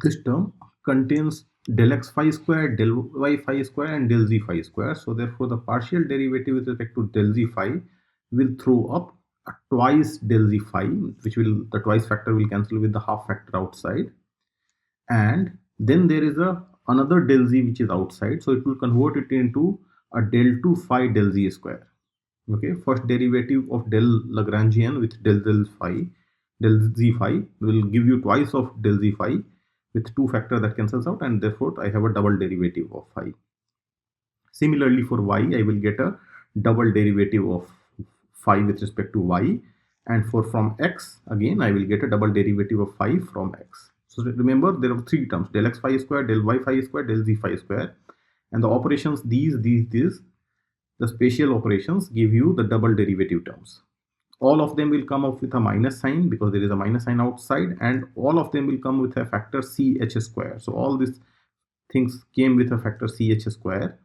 this term contains del x phi square, del y phi square, and del z phi square. So therefore, the partial derivative with respect to del z phi will throw up twice del z phi, which will, the twice factor will cancel with the half factor outside, and then there is another del z which is outside, so it will convert it into a del 2 phi del z square. Okay, first derivative of del Lagrangian with del phi, del z phi will give you twice of del z phi with two factor that cancels out, and therefore I have a double derivative of phi. Similarly for y, I will get a double derivative of phi with respect to y, and for from x, again I will get a double derivative of phi from x. So remember, there are three terms: del x phi square, del y phi square, del z phi square, and the operations these, the spatial operations give you the double derivative terms. All of them will come up with a minus sign because there is a minus sign outside, and all of them will come with a factor ch square. So all these things came with a factor ch square,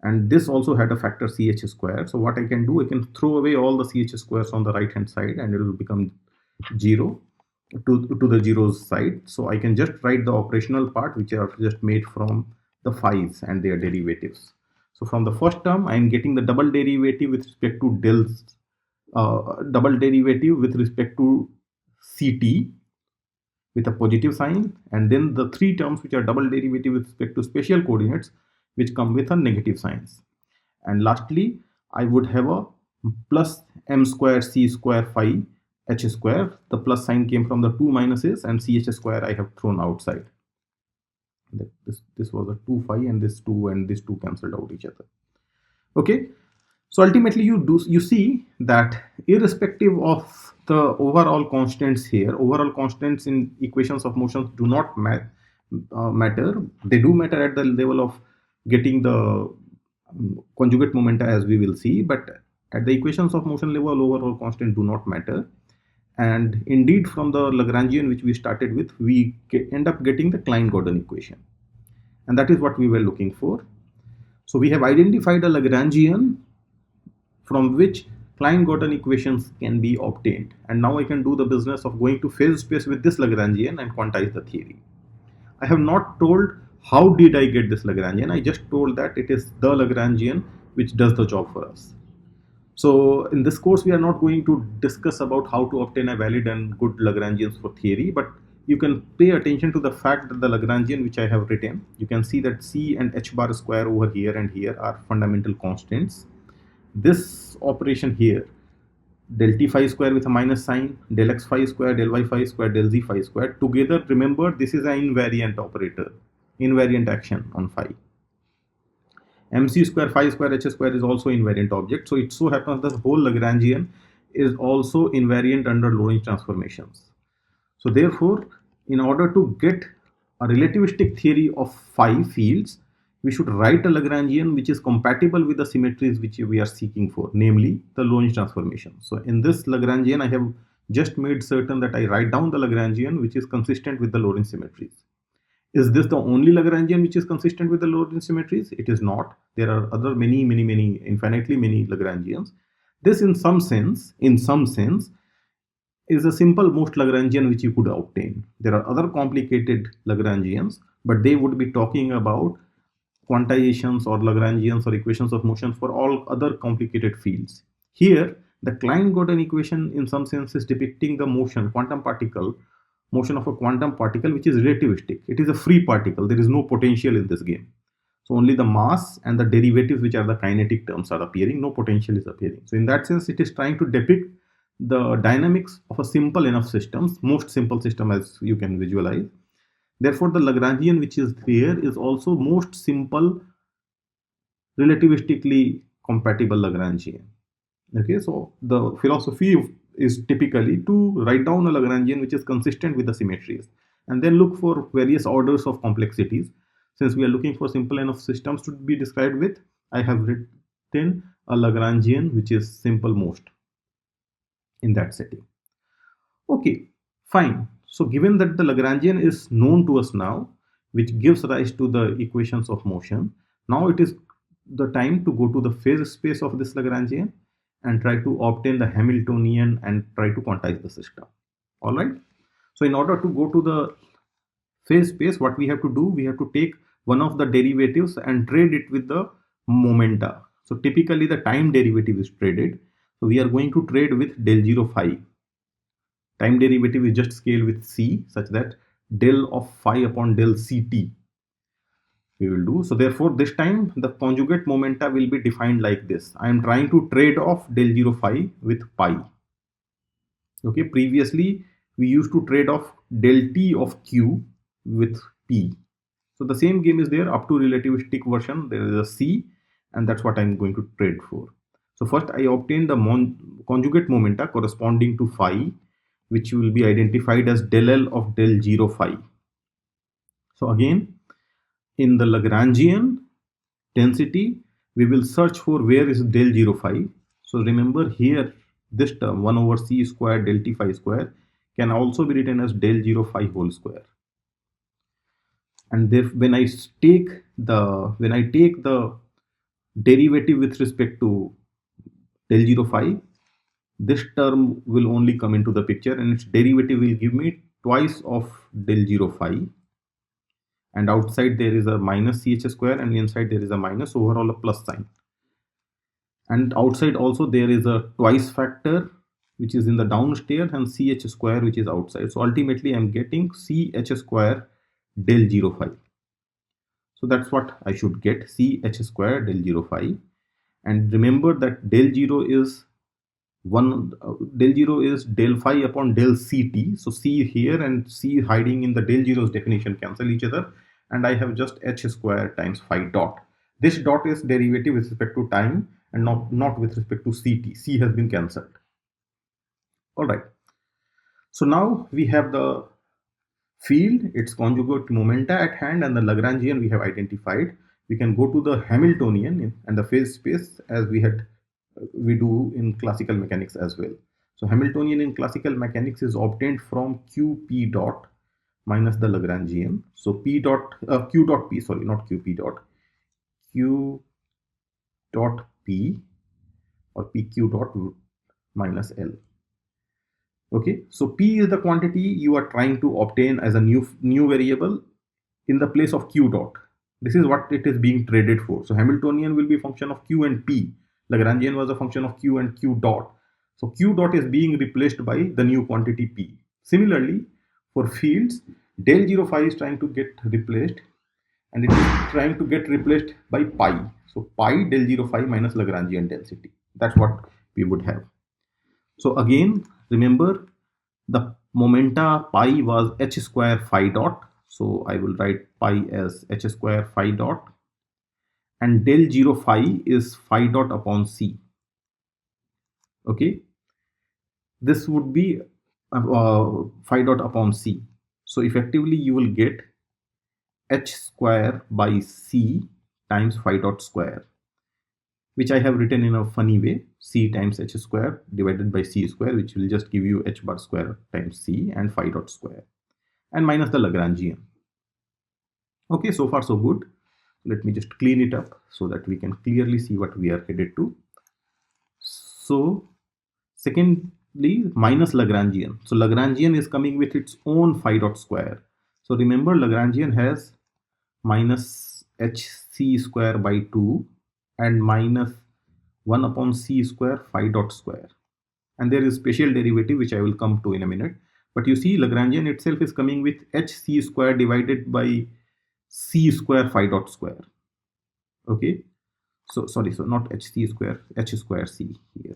and this also had a factor ch square. So what I can do, I can throw away all the ch squares on the right hand side, and it will become 0 to the zeros side. So I can just write the operational part, which are just made from the phi's and their derivatives. So from the first term, I am getting the double derivative with respect to double derivative with respect to ct with a positive sign, and then the three terms which are double derivative with respect to spatial coordinates, which come with a negative signs. And lastly, I would have a plus m square c square phi h square. The plus sign came from the two minuses, and ch square I have thrown outside. This was a 2 phi, and this 2 and this 2 cancelled out each other. Okay, so ultimately you see that irrespective of the overall constants here, overall constants in equations of motions do not matter. They do matter at the level of getting the conjugate momenta, as we will see, but at the equations of motion level, overall constant do not matter. And indeed, from the Lagrangian which we started with, we end up getting the Klein-Gordon equation, and that is what we were looking for. So we have identified a Lagrangian from which Klein-Gordon equations can be obtained, and now I can do the business of going to phase space with this Lagrangian and quantize the theory. I have not told how did I get this Lagrangian, I just told that it is the Lagrangian which does the job for us. So in this course, we are not going to discuss about how to obtain a valid and good Lagrangians for theory, but you can pay attention to the fact that the Lagrangian which I have written, you can see that c and h bar square over here and here are fundamental constants. This operation here, del t phi square with a minus sign, del x phi square, del y phi square, del z phi square, together, remember, this is an invariant operator, invariant action on phi. mc square phi square h square is also invariant object. So it so happens that the whole Lagrangian is also invariant under Lorentz transformations. So therefore, in order to get a relativistic theory of phi fields, we should write a Lagrangian which is compatible with the symmetries which we are seeking for, namely the Lorentz transformation. So in this Lagrangian, I have just made certain that I write down the Lagrangian which is consistent with the Lorentz symmetries. Is this the only Lagrangian which is consistent with the Lorentz symmetries? It is not. There are other many, infinitely many Lagrangians. This in some sense, is a simple most Lagrangian which you could obtain. There are other complicated Lagrangians, but they would be talking about quantizations or Lagrangians or equations of motion for all other complicated fields. Here, the Klein-Gordon equation in some sense is depicting the motion of a quantum particle which is relativistic. It is a free particle. There is no potential in this game. So only the mass and the derivatives, which are the kinetic terms, are appearing. No potential is appearing. So in that sense, it is trying to depict the dynamics of a simple enough system, most simple system as you can visualize. Therefore, the Lagrangian which is there is also most simple, relativistically compatible Lagrangian. Okay, so the philosophy is typically to write down a Lagrangian which is consistent with the symmetries, and then look for various orders of complexities. Since we are looking for simple enough systems to be described with, I have written a Lagrangian which is simple most in that setting. Okay, fine. So given that the Lagrangian is known to us now, which gives rise to the equations of motion, now it is the time to go to the phase space of this Lagrangian and try to obtain the Hamiltonian and try to quantize the system. All right. So in order to go to the phase space, what we have to do, we have to take one of the derivatives and trade it with the momenta. So typically the time derivative is traded. So we are going to trade with del 0 phi. Time derivative is just scale with c, such that del of phi upon del ct we will do. So therefore this time the conjugate momenta will be defined like this. I am trying to trade off del 0 phi with pi. Okay, previously we used to trade off del t of q with p. So the same game is there up to relativistic version. There is a c, and that's what I'm going to trade for. So first I obtain the conjugate momenta corresponding to phi, which will be identified as del L of del 0 phi. So again, in the Lagrangian density, we will search for where is del 0 phi. So remember here, this term 1 over c square del t phi square can also be written as del 0 phi whole square. And when I take the derivative with respect to del 0 phi, this term will only come into the picture, and its derivative will give me twice of del 0 phi. And outside there is a minus ch square, and inside there is a minus, overall a plus sign. And outside also there is a twice factor which is in the downstairs, and ch square which is outside. So ultimately I'm getting ch square del 0 phi. So that's what I should get, ch square del 0 phi. And remember that del 0 is del 0 is del phi upon del ct. So c here and c hiding in the del 0's definition cancel each other, and I have just h square times phi dot. This dot is derivative with respect to time and not with respect to ct. C has been cancelled. All right. So now we have the field, its conjugate momenta at hand, and the Lagrangian we have identified. We can go to the Hamiltonian and the phase space as we do in classical mechanics as well. So Hamiltonian in classical mechanics is obtained from qp dot minus the Lagrangian. So q dot p, sorry, not qp dot, q dot p or pq dot minus l. Okay, so p is the quantity you are trying to obtain as a new variable in the place of q dot. This is what it is being traded for. So Hamiltonian will be a function of q and p. Lagrangian was a function of q and q dot. So q dot is being replaced by the new quantity p. Similarly, for fields, del 0 phi is trying to get replaced, and it is trying to get replaced by pi. So pi del 0 phi minus Lagrangian density. That's what we would have. So again, remember the momenta pi was h square phi dot. So I will write pi as h square phi dot, and del 0 phi is phi dot upon c. Okay, this would be phi dot upon c. So effectively you will get h square by c times phi dot square, which I have written in a funny way, c times h square divided by c square, which will just give you h bar square times c and phi dot square, and minus the Lagrangian. Okay, so far so good. Let me just clean it up so that we can clearly see what we are headed to. So secondly, minus Lagrangian. So Lagrangian is coming with its own phi dot square. So remember, Lagrangian has minus hc square by 2 and minus 1 upon c square phi dot square. And there is special derivative which I will come to in a minute. But you see, Lagrangian itself is coming with hc square divided by c square phi dot square. Okay, so sorry, so not hc square, h square c here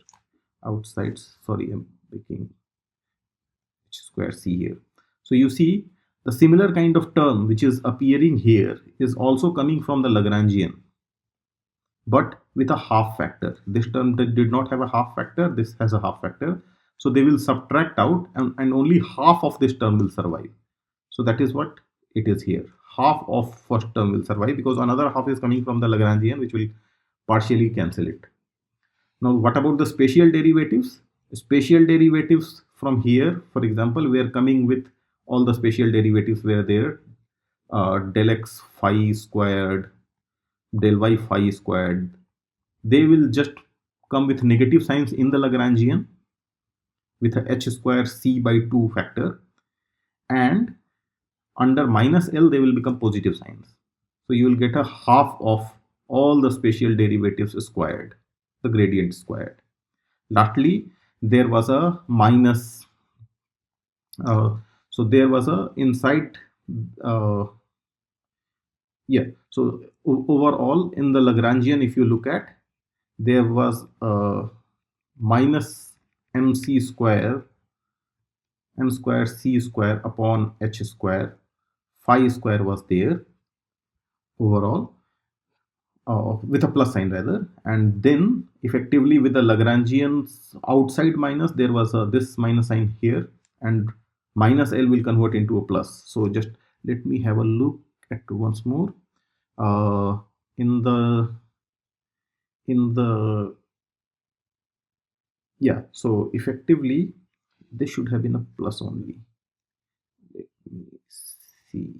outside. Sorry, I'm making h square c here. So you see, the similar kind of term which is appearing here is also coming from the Lagrangian, but with a half factor. This term did not have a half factor, this has a half factor. So they will subtract out, and only half of this term will survive. So that is what it is here. Half of first term will survive because another half is coming from the Lagrangian, which will partially cancel it. Now what about the spatial derivatives? Spatial derivatives from here, for example, we are coming with all the spatial derivatives were there. Del x phi squared, del y phi squared. They will just come with negative signs in the Lagrangian with a h square c by 2 factor, and under minus L they will become positive signs. So you will get a half of all the spatial derivatives squared, the gradient squared. Lastly, there was a minus, so there was a inside, uh, yeah, so overall in the Lagrangian, if you look at, there was minus mc square, m square c square upon h square, phi square was there overall, with a plus sign rather, and then effectively with the Lagrangians outside minus, there was this minus sign here, and minus L will convert into a plus. So just let me have a look at once more. In the yeah, so effectively this should have been a plus only. Let me see.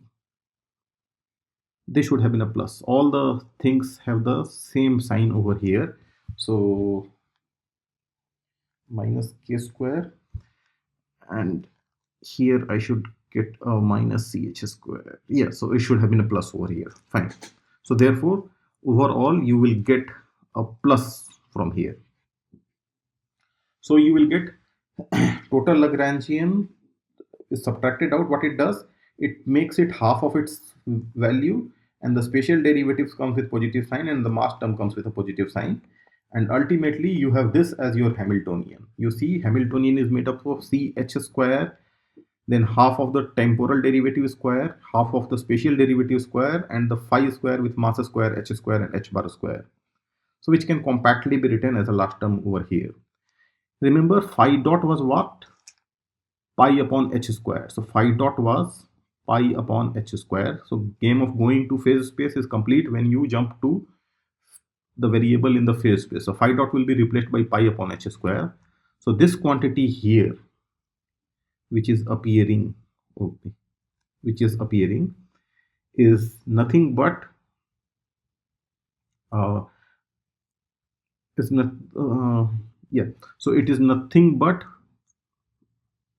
They should have been a plus. All the things have the same sign over here. So minus k square, and here I should get a minus ch square. Yeah, so it should have been a plus over here. Fine. So therefore, overall you will get a plus from here. So you will get total Lagrangian is subtracted out. What it does, it makes it half of its value, and the spatial derivatives comes with positive sign, and the mass term comes with a positive sign, and ultimately you have this as your Hamiltonian. You see, Hamiltonian is made up of ch square, then half of the temporal derivative square, half of the spatial derivative square, and the phi square with mass square, h square, and h bar square. So which can compactly be written as a last term over here. Remember, phi dot was what? Pi upon h square. So phi dot was pi upon h square. So game of going to phase space is complete when you jump to the variable in the phase space. So phi dot will be replaced by pi upon h square. So this quantity here, which is appearing, okay, is nothing but is not yeah. So it is nothing but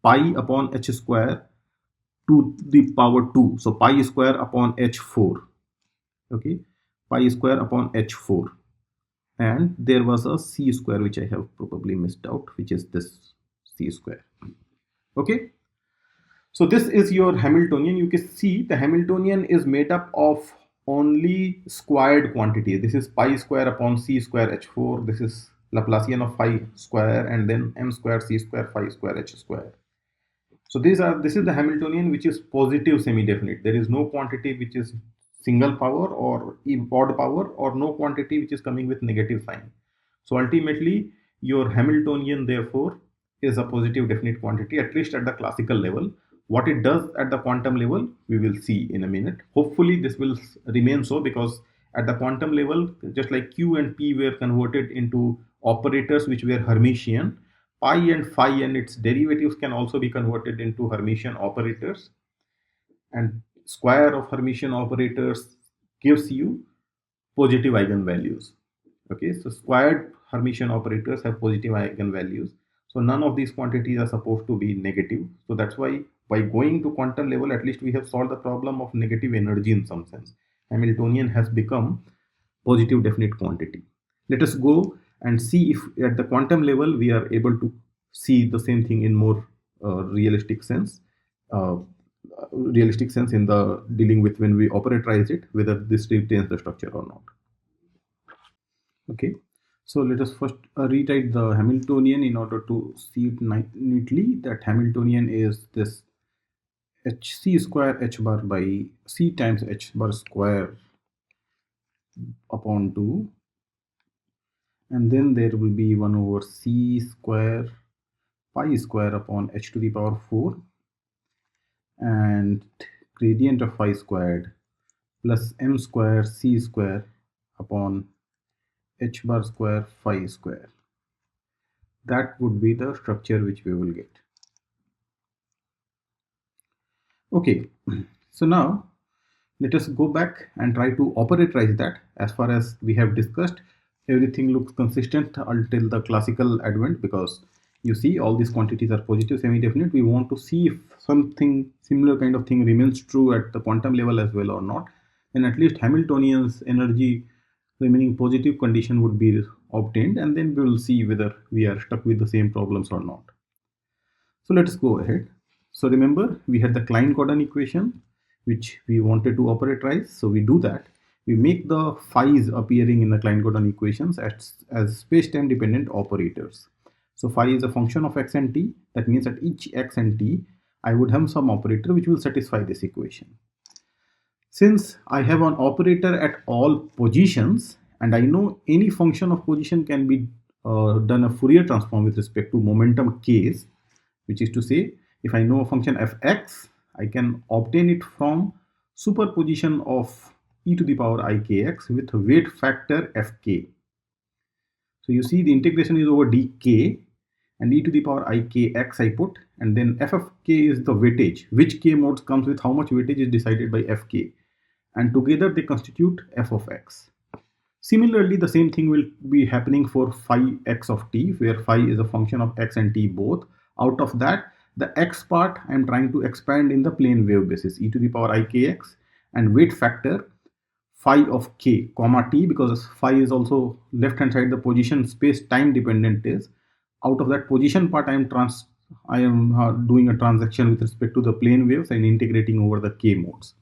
pi upon h square to the power 2. So pi square upon h4. Okay, pi square upon h4, and there was a c square which I have probably missed out, which is this c square. Okay, so this is your Hamiltonian. You can see the Hamiltonian is made up of only squared quantity. This is pi square upon c square h4. This is Laplacian of phi square, and then m square c square phi square h square. So this is the Hamiltonian, which is positive semi-definite. There is no quantity which is single power or odd power, or no quantity which is coming with negative sign. So ultimately your Hamiltonian therefore is a positive definite quantity, at least at the classical level. What it does at the quantum level, we will see in a minute. Hopefully this will remain so, because at the quantum level, just like q and p were converted into operators which were Hermitian, pi and phi and its derivatives can also be converted into Hermitian operators, and square of Hermitian operators gives you positive eigenvalues. Okay, so squared Hermitian operators have positive eigenvalues. So none of these quantities are supposed to be negative. So that's why by going to quantum level, at least we have solved the problem of negative energy in some sense. Hamiltonian has become positive definite quantity. Let us go and see if at the quantum level we are able to see the same thing in more realistic sense. Realistic sense in the dealing with when we operatorize it, whether this retains the structure or not. Okay, so let us first rewrite the Hamiltonian in order to see it neatly. That Hamiltonian is this hc square h bar by c times h bar square upon 2, and then there will be 1 over c square pi square upon h to the power 4, and gradient of phi squared plus m square c square upon h bar square phi square. That would be the structure which we will get. Okay, so now let us go back and try to operatorize that. As far as we have discussed, everything looks consistent until the classical advent, because You see, all these quantities are positive semi-definite. We want to see if something similar kind of thing remains true at the quantum level as well or not. Then at least Hamiltonian's energy remaining positive condition would be obtained, and then we will see whether we are stuck with the same problems or not. So let us go ahead. So remember, we had the Klein-Gordon equation which we wanted to operatorize. So we do that. We make the phi's appearing in the Klein-Gordon equations as space-time dependent operators. So phi is a function of x and t. That means at each x and t, I would have some operator which will satisfy this equation. Since I have an operator at all positions, and I know any function of position can be done a Fourier transform with respect to momentum k's, which is to say, if I know a function fx, I can obtain it from superposition of e to the power ikx with weight factor fk. So you see the integration is over dk, and e to the power ikx I put, and then f of k is the weightage. Which k modes comes with how much weightage is decided by fk, and together they constitute f of x. Similarly, the same thing will be happening for phi x of t, where phi is a function of x and t both. Out of that, the x part I am trying to expand in the plane wave basis, e to the power ikx, and weight factor phi of k comma t, because phi is also left hand side the position space time dependent is. Out of that position part, I am doing a transaction with respect to the plane waves and integrating over the k modes.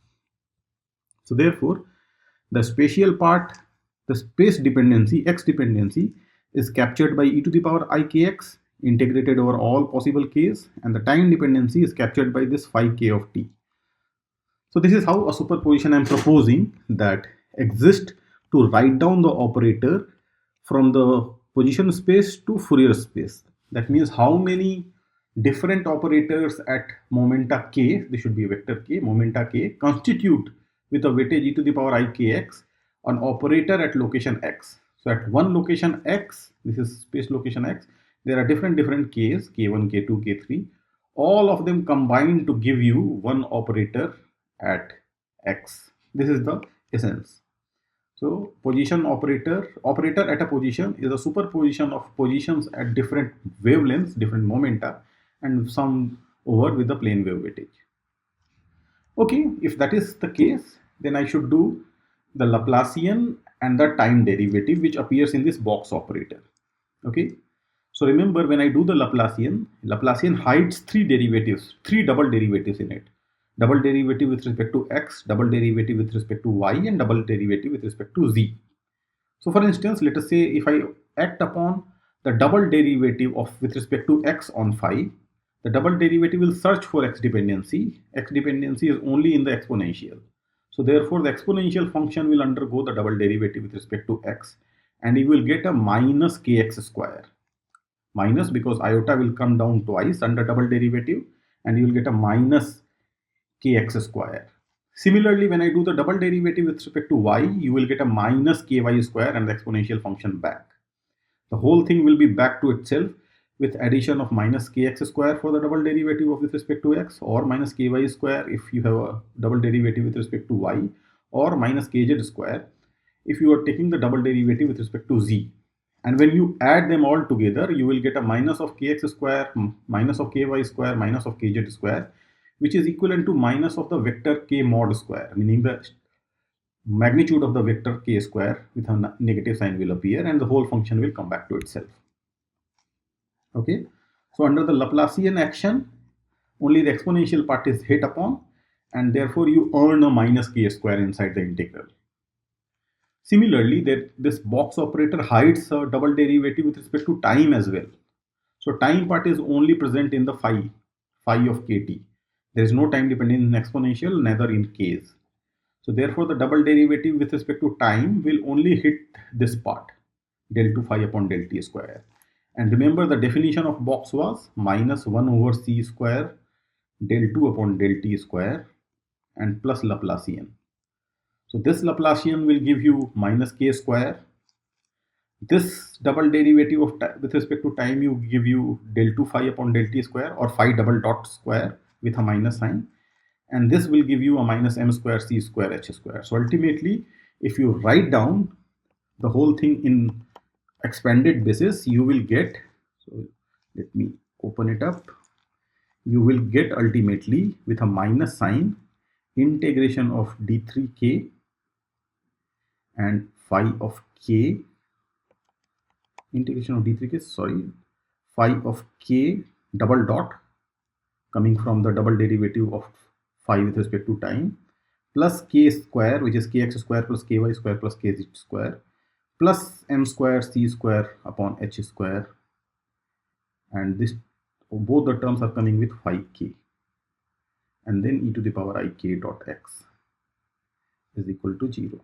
So therefore, the spatial part, the space dependency, x dependency, is captured by e to the power ikx integrated over all possible k's, and the time dependency is captured by this phi k of t. So this is how a superposition I am proposing that exists to write down the operator from the position space to Fourier space. That means how many different operators at momenta k, this should be a vector k, momenta k, constitute with a weightage e to the power ikx an operator at location x. So at one location x, this is space location x, there are different k's, k1, k2, k3, all of them combined to give you one operator at x. This is the essence. So position operator at a position is a superposition of positions at different wavelengths, different momenta, and sum over with the plane wave weightage. Okay, if that is the case, then I should do the Laplacian and the time derivative which appears in this box operator. Okay, so remember, when I do the Laplacian hides three double derivatives in it. Double derivative with respect to x, double derivative with respect to y, and double derivative with respect to z. So for instance, let us say if I act upon the double derivative of with respect to x on phi, the double derivative will search for x dependency. X dependency is only in the exponential. So therefore, the exponential function will undergo the double derivative with respect to x, and you will get a minus kx square. Minus because iota will come down twice under double derivative, and you will get a minus kx square. Similarly, when I do the double derivative with respect to y, you will get a minus ky square and the exponential function back. The whole thing will be back to itself with addition of minus kx square for the double derivative of with respect to x, or minus ky square if you have a double derivative with respect to y, or minus kz square if you are taking the double derivative with respect to z. And when you add them all together, you will get a minus of kx square, minus of ky square, minus of kz square, which is equivalent to minus of the vector k mod square, meaning the magnitude of the vector k square with a negative sign will appear, and the whole function will come back to itself. Okay, so under the Laplacian action, only the exponential part is hit upon, and therefore you earn a minus k square inside the integral. Similarly, this box operator hides a double derivative with respect to time as well. So time part is only present in the phi of kt. There is no time dependence in exponential, neither in k's. So therefore, the double derivative with respect to time will only hit this part, del 2 phi upon del t square. And remember, the definition of box was minus 1 over c square del 2 upon del t square and plus Laplacian. So this Laplacian will give you minus k square. This double derivative of with respect to time you give you del 2 phi upon del t square, or phi double dot square with a minus sign, and this will give you a minus m square c square h square. So ultimately, if you write down the whole thing in expanded basis, you will get, so Let me open it up. You will get ultimately with a minus sign integration of d3k and phi of k, integration of d3k, sorry, phi of k double dot coming from the double derivative of phi with respect to time, plus k square, which is kx square plus ky square plus kz square, plus m square c square upon h square, and this both the terms are coming with phi k, and then e to the power I k dot x is equal to 0.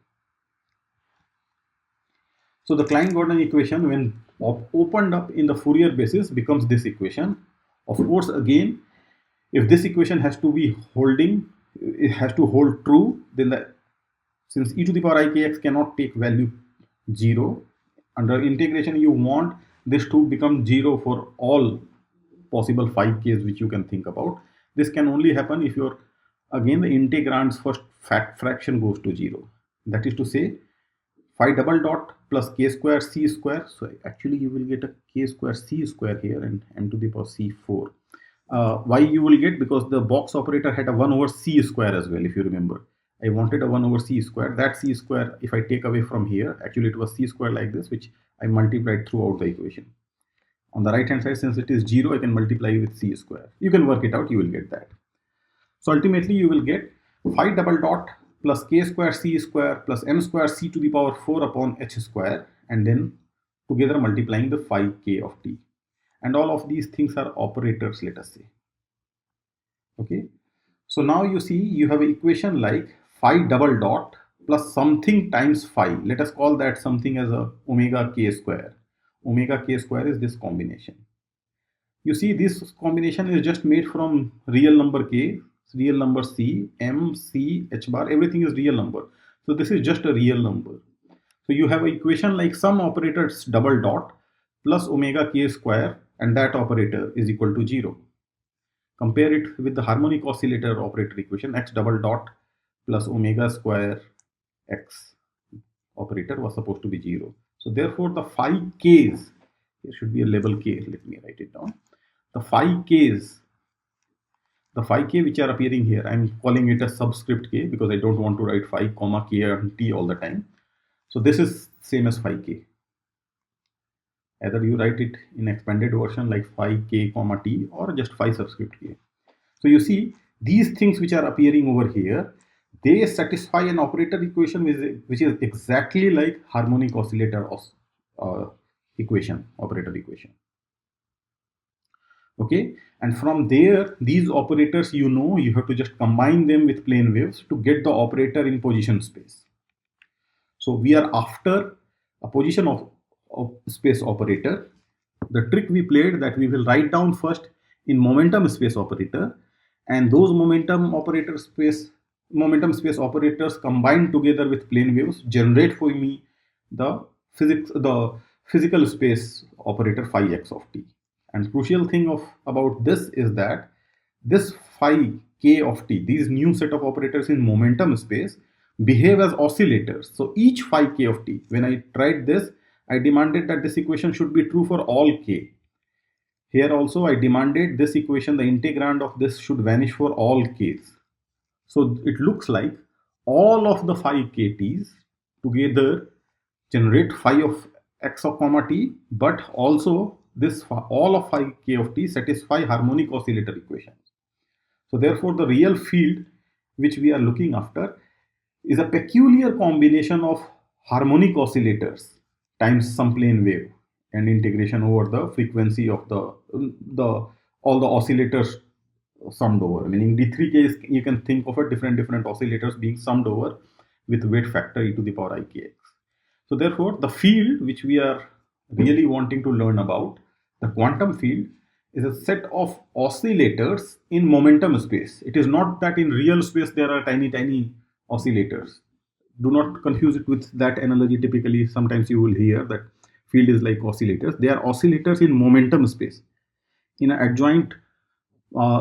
So the Klein-Gordon equation, when opened up in the Fourier basis, becomes this equation. Of course, again, if this equation has to be holding, it has to hold true, then since e to the power ikx cannot take value 0, under integration you want this to become 0 for all possible phi k's which you can think about. This can only happen if your, again, the integrand's first fraction goes to 0. That is to say, phi double dot plus k square c square. So actually you will get a k square c square here and m to the power c4. Why you will get? Because the box operator had a 1 over c square as well, if you remember. I wanted a 1 over c square. That c square, if I take away from here, actually it was c square like this, which I multiplied throughout the equation. On the right hand side, since it is 0, I can multiply with c square. You can work it out, you will get that. So ultimately you will get phi double dot plus k square c square plus m square c to the power 4 upon h square, and then together multiplying the phi k of t. And all of these things are operators, let us say. Okay. So now you see you have an equation like phi double dot plus something times phi. Let us call that something as a omega k square. Omega k square is this combination. You see this combination is just made from real number k, real number c, m, c, h bar, everything is real number. So this is just a real number. So you have an equation like some operators double dot plus omega k square, and that operator is equal to 0. Compare it with the harmonic oscillator operator equation, x double dot plus omega square x operator was supposed to be 0. So therefore the phi k's, here should be a label k, let me write it down. The phi k's, the phi k which are appearing here, I'm calling it a subscript k because I don't want to write phi comma k and t all the time. So this is same as phi k. Either you write it in expanded version like phi k comma t or just phi subscript k. So you see these things which are appearing over here, they satisfy an operator equation which is exactly like harmonic oscillator equation, operator equation. Okay, and from there these operators, you know, you have to just combine them with plane waves to get the operator in position space. So we are after a position of space operator. The trick we played that we will write down first in momentum space operator, and those momentum space operators combined together with plane waves generate for me the physical space operator phi x of t. And crucial thing about this is that this phi k of t, these new set of operators in momentum space, behave as oscillators. So each phi k of t, when I tried this, I demanded that this equation should be true for all k. Here also I demanded this equation, the integrand of this should vanish for all k's. So it looks like all of the phi kt's together generate phi of x of comma t, but also this all of phi k of t satisfy harmonic oscillator equations. So therefore the real field which we are looking after is a peculiar combination of harmonic oscillators times some plane wave and integration over the frequency of all the oscillators summed over. Meaning d3k is, you can think of it different oscillators being summed over with weight factor e to the power ikx. So therefore the field which we are really wanting to learn about, the quantum field, is a set of oscillators in momentum space. It is not that in real space there are tiny oscillators. Do not confuse it with that analogy. Typically sometimes you will hear that field is like oscillators. They are oscillators in momentum space, in an adjoint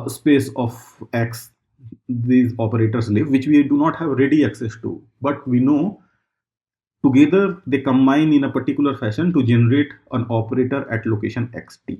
space of x. These operators live, which we do not have ready access to, but we know together they combine in a particular fashion to generate an operator at location xt.